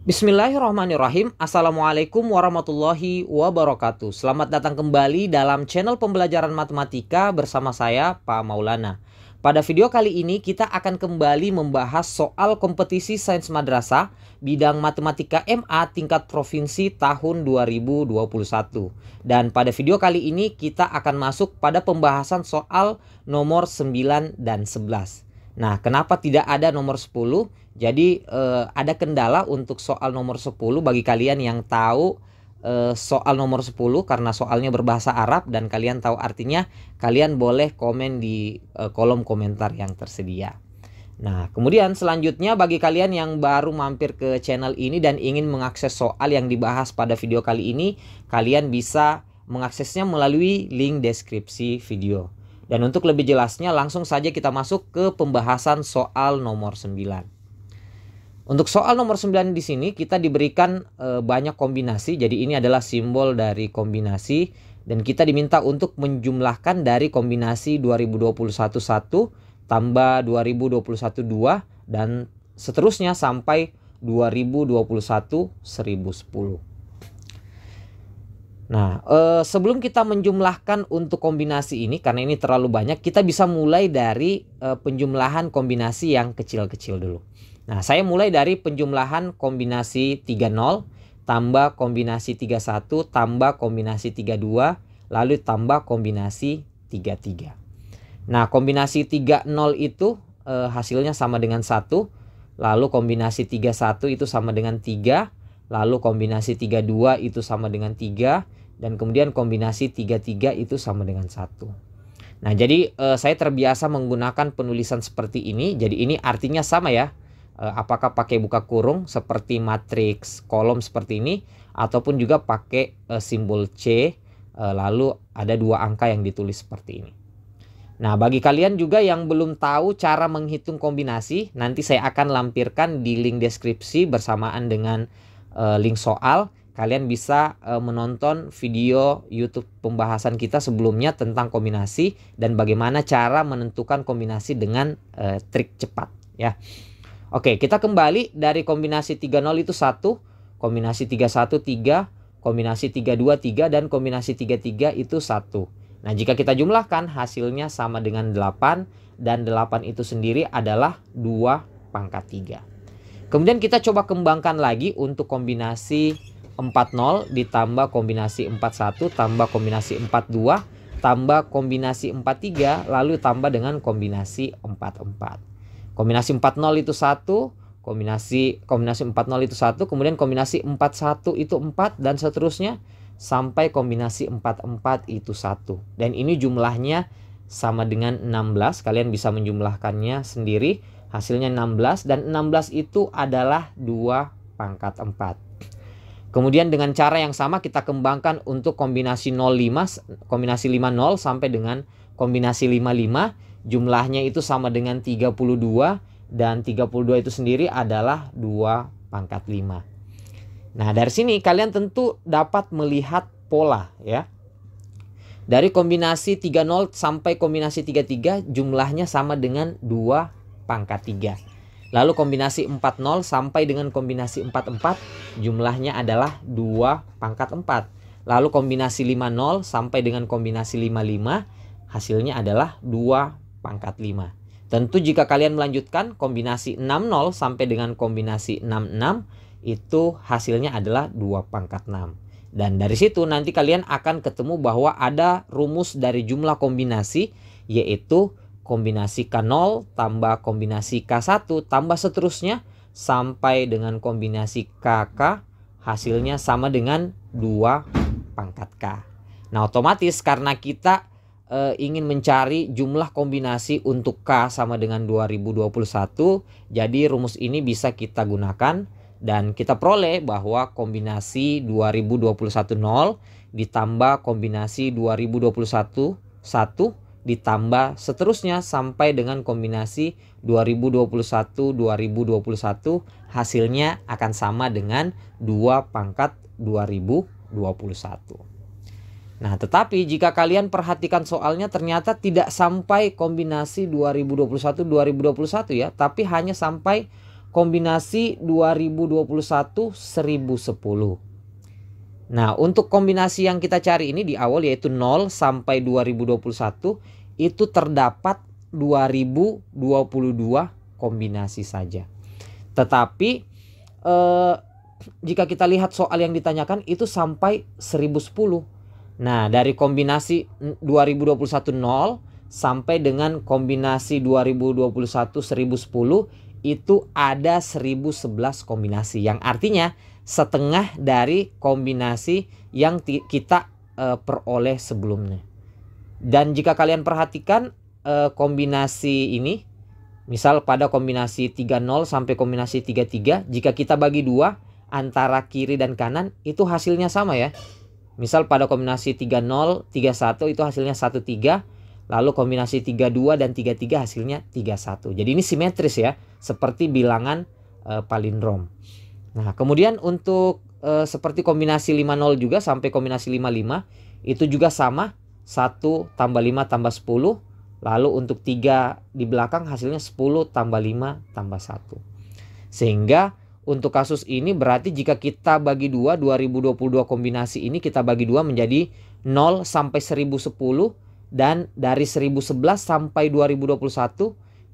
Bismillahirrahmanirrahim. Assalamualaikum warahmatullahi wabarakatuh. Selamat datang kembali dalam channel pembelajaran matematika bersama saya, Pak Maulana. Pada video kali ini kita akan kembali membahas soal kompetisi sains madrasah bidang matematika MA tingkat provinsi tahun 2021. Dan pada video kali ini kita akan masuk pada pembahasan soal nomor 9 dan 11. Nah, kenapa tidak ada nomor 10? Jadi ada kendala untuk soal nomor 10 bagi kalian yang tahu soal nomor 10 karena soalnya berbahasa Arab dan kalian tahu artinya, kalian boleh komen di kolom komentar yang tersedia. Nah, kemudian selanjutnya bagi kalian yang baru mampir ke channel ini dan ingin mengakses soal yang dibahas pada video kali ini, kalian bisa mengaksesnya melalui link deskripsi video. Dan untuk lebih jelasnya langsung saja kita masuk ke pembahasan soal nomor 9. Untuk soal nomor 9 di sini kita diberikan banyak kombinasi. Jadi ini adalah simbol dari kombinasi dan kita diminta untuk menjumlahkan dari kombinasi 2021 1 tambah 2021 2 dan seterusnya sampai 2021 1010. Nah, sebelum kita menjumlahkan untuk kombinasi ini, karena ini terlalu banyak, kita bisa mulai dari penjumlahan kombinasi yang kecil-kecil dulu. Nah, saya mulai dari penjumlahan kombinasi 30 tambah kombinasi 31 tambah kombinasi 32 lalu tambah kombinasi 33. Nah, kombinasi 30 itu hasilnya sama dengan 1, lalu kombinasi 31 itu sama dengan 3, lalu kombinasi 32 itu sama dengan 3, dan kemudian kombinasi 33 itu sama dengan 1. Nah, jadi saya terbiasa menggunakan penulisan seperti ini. Jadi ini artinya sama ya. Apakah pakai buka kurung seperti matriks kolom seperti ini, ataupun juga pakai simbol C, lalu ada 2 angka yang ditulis seperti ini. Nah, bagi kalian juga yang belum tahu cara menghitung kombinasi, nanti saya akan lampirkan di link deskripsi bersamaan dengan link soal. Kalian bisa menonton video YouTube pembahasan kita sebelumnya tentang kombinasi dan bagaimana cara menentukan kombinasi dengan trik cepat ya. Oke, kita kembali dari kombinasi 30 itu 1, kombinasi 31 3, kombinasi 32 3 dan kombinasi 33 itu 1. Nah, jika kita jumlahkan hasilnya sama dengan 8 dan 8 itu sendiri adalah 2 pangkat 3. Kemudian kita coba kembangkan lagi untuk kombinasi 40 ditambah kombinasi 41 tambah kombinasi 42 tambah kombinasi 43 lalu tambah dengan kombinasi 44. Kombinasi 40 itu 1, kombinasi 40 itu 1, kemudian kombinasi 41 itu 4 dan seterusnya sampai kombinasi 44 itu 1. Dan ini jumlahnya sama dengan 16. Kalian bisa menjumlahkannya sendiri. Hasilnya 16 dan 16 itu adalah 2 pangkat 4. Kemudian dengan cara yang sama kita kembangkan untuk kombinasi 05, kombinasi 50 sampai dengan kombinasi 55. Jumlahnya itu sama dengan 32 dan 32 itu sendiri adalah 2 pangkat 5. Nah, dari sini kalian tentu dapat melihat pola ya. Dari kombinasi 30 sampai kombinasi 33 jumlahnya sama dengan 2 pangkat 3. Lalu kombinasi 40 sampai dengan kombinasi 44 jumlahnya adalah 2 pangkat 4. Lalu kombinasi 50 sampai dengan kombinasi 55 hasilnya adalah 2 pangkat 5. Tentu jika kalian melanjutkan kombinasi 60 sampai dengan kombinasi 66 itu hasilnya adalah 2 pangkat 6. Dan dari situ nanti kalian akan ketemu bahwa ada rumus dari jumlah kombinasi, yaitu kombinasi K0 tambah kombinasi K1 tambah seterusnya sampai dengan kombinasi KK hasilnya sama dengan 2 pangkat K. Nah, otomatis karena kita ingin mencari jumlah kombinasi untuk K sama dengan 2021, jadi rumus ini bisa kita gunakan dan kita peroleh bahwa kombinasi 2021 0 ditambah kombinasi 2021 1 ditambah seterusnya sampai dengan kombinasi 2021 2021 hasilnya akan sama dengan 2 pangkat 2021. Nah, tetapi jika kalian perhatikan soalnya ternyata tidak sampai kombinasi 2021 2021 ya, tapi hanya sampai kombinasi 2021 1010. Nah, untuk kombinasi yang kita cari ini di awal yaitu 0 sampai 2021 itu terdapat 2022 kombinasi saja. Tetapi jika kita lihat soal yang ditanyakan itu sampai 1010. Nah, dari kombinasi 2021 0 sampai dengan kombinasi 2021 1010 itu ada 1011 kombinasi, yang artinya setengah dari kombinasi yang kita peroleh sebelumnya. Dan jika kalian perhatikan kombinasi ini, misal pada kombinasi 30 sampai kombinasi 33, jika kita bagi dua antara kiri dan kanan itu hasilnya sama ya. Misal pada kombinasi 30, 31 itu hasilnya 13, lalu kombinasi 32 dan 33 hasilnya 31. Jadi ini simetris ya, seperti bilangan palindrom. Nah, kemudian untuk seperti kombinasi 50 juga sampai kombinasi 55 itu juga sama, 1 tambah 5 tambah 10. Lalu untuk 3 di belakang hasilnya 10 tambah 5 tambah 1. Sehingga untuk kasus ini berarti jika kita bagi 2 2022 kombinasi ini kita bagi 2 menjadi 0 sampai 1010 dan dari 1011 sampai 2021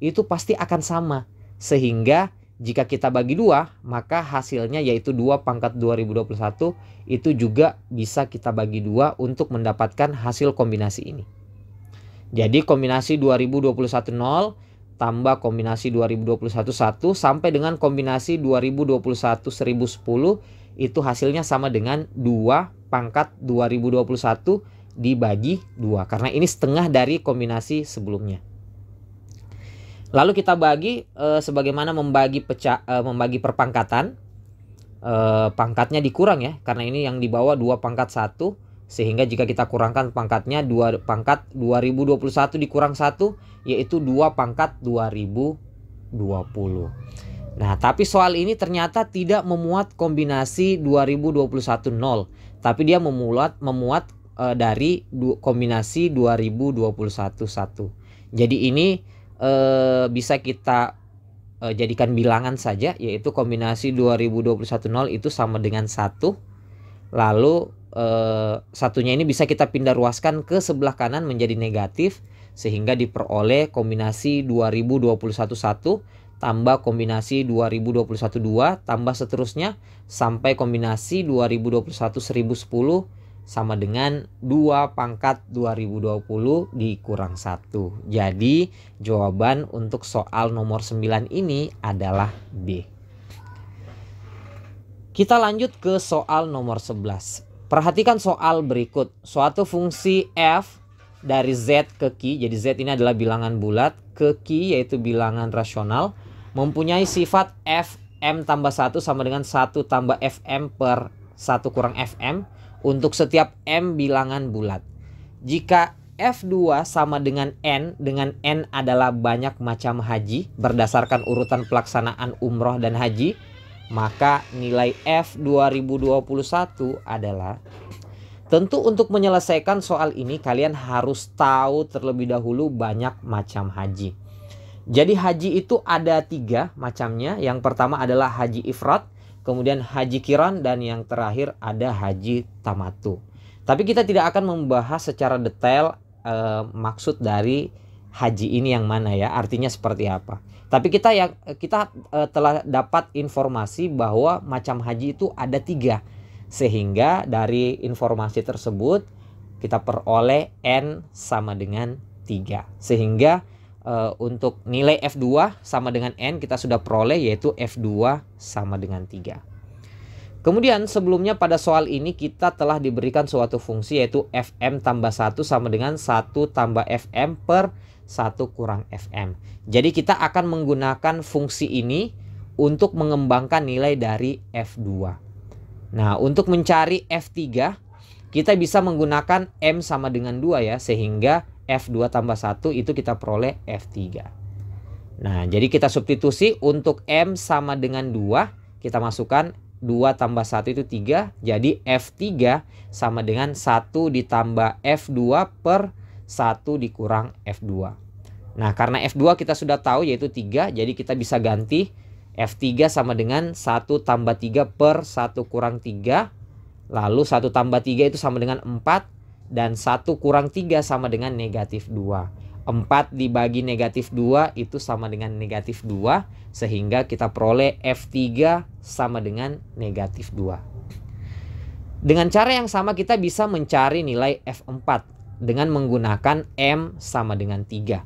itu pasti akan sama. Sehingga jika kita bagi 2 maka hasilnya yaitu 2 pangkat 2021 itu juga bisa kita bagi 2 untuk mendapatkan hasil kombinasi ini. Jadi kombinasi 2021 0 tambah kombinasi 2021 1 sampai dengan kombinasi 2021 1010 itu hasilnya sama dengan 2 pangkat 2021 dibagi 2. Karena ini setengah dari kombinasi sebelumnya. Lalu kita bagi sebagaimana membagi perpangkatan. Pangkatnya dikurang ya, karena ini yang di bawah 2 pangkat 1. Sehingga jika kita kurangkan pangkatnya 2 pangkat 2021 dikurang 1 yaitu 2 pangkat 2020. Nah, tapi soal ini ternyata tidak memuat kombinasi 2021 0, tapi dia memuat dari kombinasi 2021 1. Jadi ini bisa kita jadikan bilangan saja, yaitu kombinasi 2021 0 itu sama dengan 1. Lalu satunya ini bisa kita pindah ruaskan ke sebelah kanan menjadi negatif, sehingga diperoleh kombinasi 2021 1 tambah kombinasi 2021 2 tambah seterusnya sampai kombinasi 2021 1010 sama dengan 2 pangkat 2020 dikurang 1. Jadi jawaban untuk soal nomor 9 ini adalah B. Kita lanjut ke soal nomor 11. Perhatikan soal berikut. Suatu fungsi f dari z ke q, jadi z ini adalah bilangan bulat, ke q yaitu bilangan rasional, mempunyai sifat fm tambah 1 sama dengan 1 tambah fm per 1 kurang fm untuk setiap m bilangan bulat. Jika f2 sama dengan n adalah banyak macam haji berdasarkan urutan pelaksanaan umroh dan haji, maka nilai F 2021 adalah, tentu untuk menyelesaikan soal ini kalian harus tahu terlebih dahulu banyak macam haji. Jadi haji itu ada 3 macamnya. Yang pertama adalah haji ifrad, kemudian haji qiran, dan yang terakhir ada haji tamattu. Tapi kita tidak akan membahas secara detail maksud dari haji ini yang mana ya, artinya seperti apa. Tapi kita telah dapat informasi bahwa macam haji itu ada 3. Sehingga dari informasi tersebut kita peroleh N sama dengan 3. Sehingga untuk nilai F2 sama dengan N kita sudah peroleh, yaitu F2 sama dengan 3. Kemudian sebelumnya pada soal ini kita telah diberikan suatu fungsi yaitu Fm tambah 1 sama dengan 1 tambah Fm per 1 kurang Fm. Jadi kita akan menggunakan fungsi ini untuk mengembangkan nilai dari F2. Nah, untuk mencari F3 kita bisa menggunakan M sama dengan 2 ya, sehingga F2 tambah 1 itu kita peroleh F3. Nah, jadi kita substitusi untuk M sama dengan 2, kita masukkan 2 tambah 1 itu 3, jadi F3 sama dengan 1 ditambah F2 per 1 dikurang F2. Nah, karena F2 kita sudah tahu yaitu 3, jadi kita bisa ganti F3 sama dengan 1 tambah 3 per 1 kurang 3. Lalu 1 tambah 3 itu sama dengan 4. Dan 1 kurang 3 sama dengan negatif 2. 4 dibagi negatif 2 itu sama dengan negatif 2. Sehingga kita peroleh F3 sama dengan negatif 2. Dengan cara yang sama kita bisa mencari nilai F4 dengan menggunakan M sama dengan 3.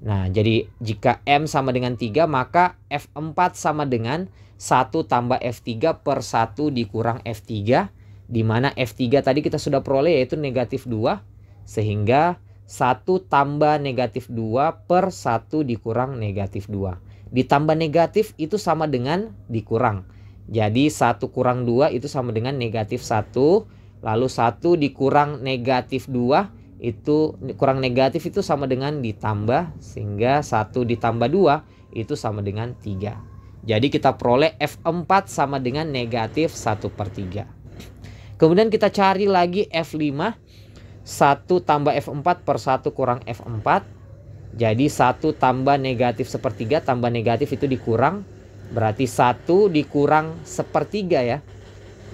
Nah, jadi jika M sama dengan 3 maka F4 sama dengan 1 tambah F3 per 1 dikurang F3. Di mana F3 tadi kita sudah peroleh yaitu negatif 2. Sehingga 1 tambah negatif 2 per 1 dikurang negatif 2. Ditambah negatif itu sama dengan dikurang. Jadi 1 kurang 2 itu sama dengan negatif 1. Lalu 1 dikurang negatif 2 itu kurang negatif itu sama dengan ditambah. Sehingga 1 ditambah 2 itu sama dengan 3. Jadi kita peroleh F4 sama dengan negatif 1 per 3. Kemudian kita cari lagi F5. 1 tambah F4 per 1 kurang F4. Jadi 1 tambah negatif sepertiga tambah negatif itu dikurang. Berarti 1 dikurang sepertiga ya.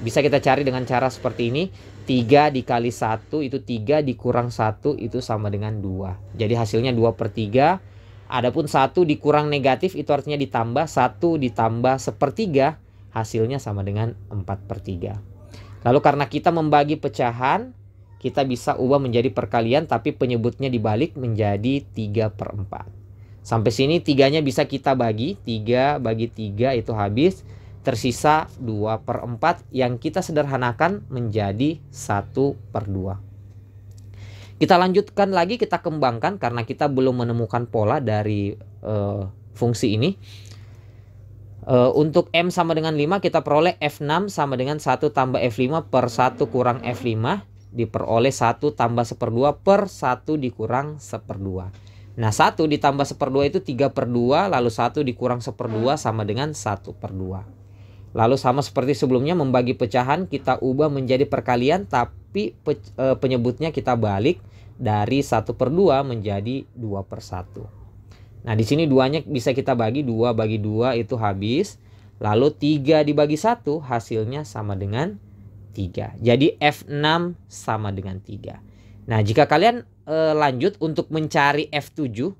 Bisa kita cari dengan cara seperti ini. 3 dikali 1 itu 3 dikurang 1 itu sama dengan 2. Jadi hasilnya 2 per 3. Adapun 1 dikurang negatif itu artinya ditambah. 1 ditambah sepertiga hasilnya sama dengan 4 per 3. Lalu karena kita membagi pecahan, kita bisa ubah menjadi perkalian tapi penyebutnya dibalik menjadi 3 per 4. Sampai sini 3-nya bisa kita bagi. 3 bagi 3 itu habis. Tersisa 2 per 4 yang kita sederhanakan menjadi 1 per 2. Kita lanjutkan lagi, kita kembangkan karena kita belum menemukan pola dari fungsi ini. Untuk M sama dengan 5 kita peroleh F6 sama dengan 1 tambah F5 per 1 kurang F5 diperoleh 1 tambah 1/2 per 1 dikurang 1/2. Nah 1 ditambah 1/2 itu 3 per 2. Lalu 1 dikurang 1/2 sama dengan 1 per 2. Lalu sama seperti sebelumnya membagi pecahan kita ubah menjadi perkalian. Tapi penyebutnya kita balik dari 1 per 2 menjadi 2 per 1. Nah di sini 2-nya bisa kita bagi. 2 bagi 2 itu habis. Lalu 3 dibagi 1 hasilnya sama dengan 3. Jadi F6 sama dengan 3. Nah jika kalian lanjut untuk mencari F7.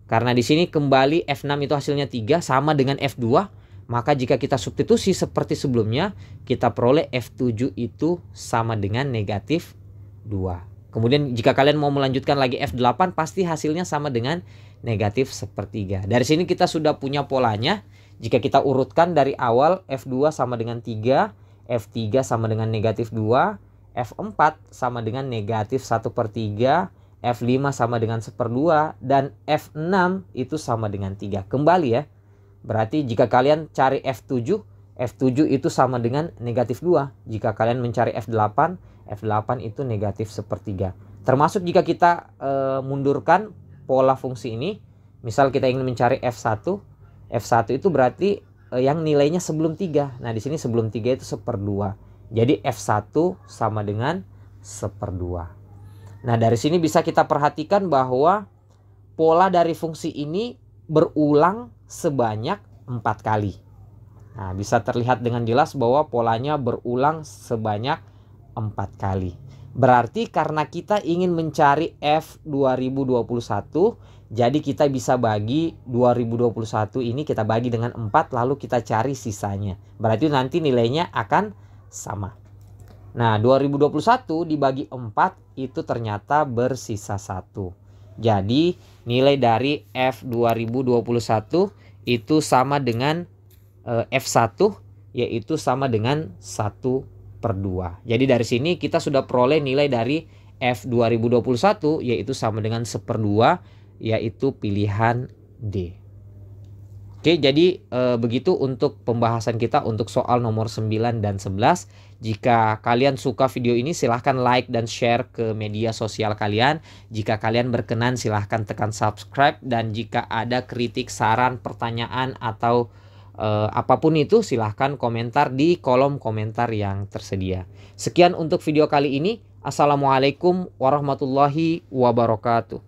Karena di sini kembali F6 itu hasilnya 3 sama dengan F2. Maka jika kita substitusi seperti sebelumnya kita peroleh F7 itu sama dengan negatif 2. Kemudian jika kalian mau melanjutkan lagi F8 pasti hasilnya sama dengan negatif sepertiga. Dari sini kita sudah punya polanya. Jika kita urutkan dari awal F2 sama dengan 3, F3 sama dengan negatif 2, F4 sama dengan negatif 1 per 3, F5 sama dengan 1/2, dan F6 itu sama dengan 3. Kembali ya. Berarti jika kalian cari F7, F7 itu sama dengan negatif 2. Jika kalian mencari F8, F8 itu negatif sepertiga. Termasuk jika kita mundurkan pola fungsi ini. Misal kita ingin mencari F1. F1 itu berarti yang nilainya sebelum 3. Nah di sini sebelum 3 itu 1/2. Jadi F1 sama dengan 1/2. Nah dari sini bisa kita perhatikan bahwa pola dari fungsi ini berulang sebanyak 4 kali. Nah bisa terlihat dengan jelas bahwa polanya berulang sebanyak 4 kali. Berarti karena kita ingin mencari F 2021, jadi kita bisa bagi 2021 ini kita bagi dengan 4 lalu kita cari sisanya. Berarti nanti nilainya akan sama. Nah 2021 dibagi 4 itu ternyata bersisa 1. Jadi nilai dari F 2021 itu sama dengan F1 yaitu sama dengan 1/2. Jadi dari sini kita sudah peroleh nilai dari F 2021 yaitu sama dengan 1/2 yaitu pilihan D. Oke, jadi begitu untuk pembahasan kita untuk soal nomor 9 dan 11. Jika kalian suka video ini silahkan like dan share ke media sosial kalian. Jika kalian berkenan silahkan tekan subscribe. Dan jika ada kritik, saran, pertanyaan atau apapun itu silahkan komentar di kolom komentar yang tersedia. Sekian untuk video kali ini. Assalamualaikum warahmatullahi wabarakatuh.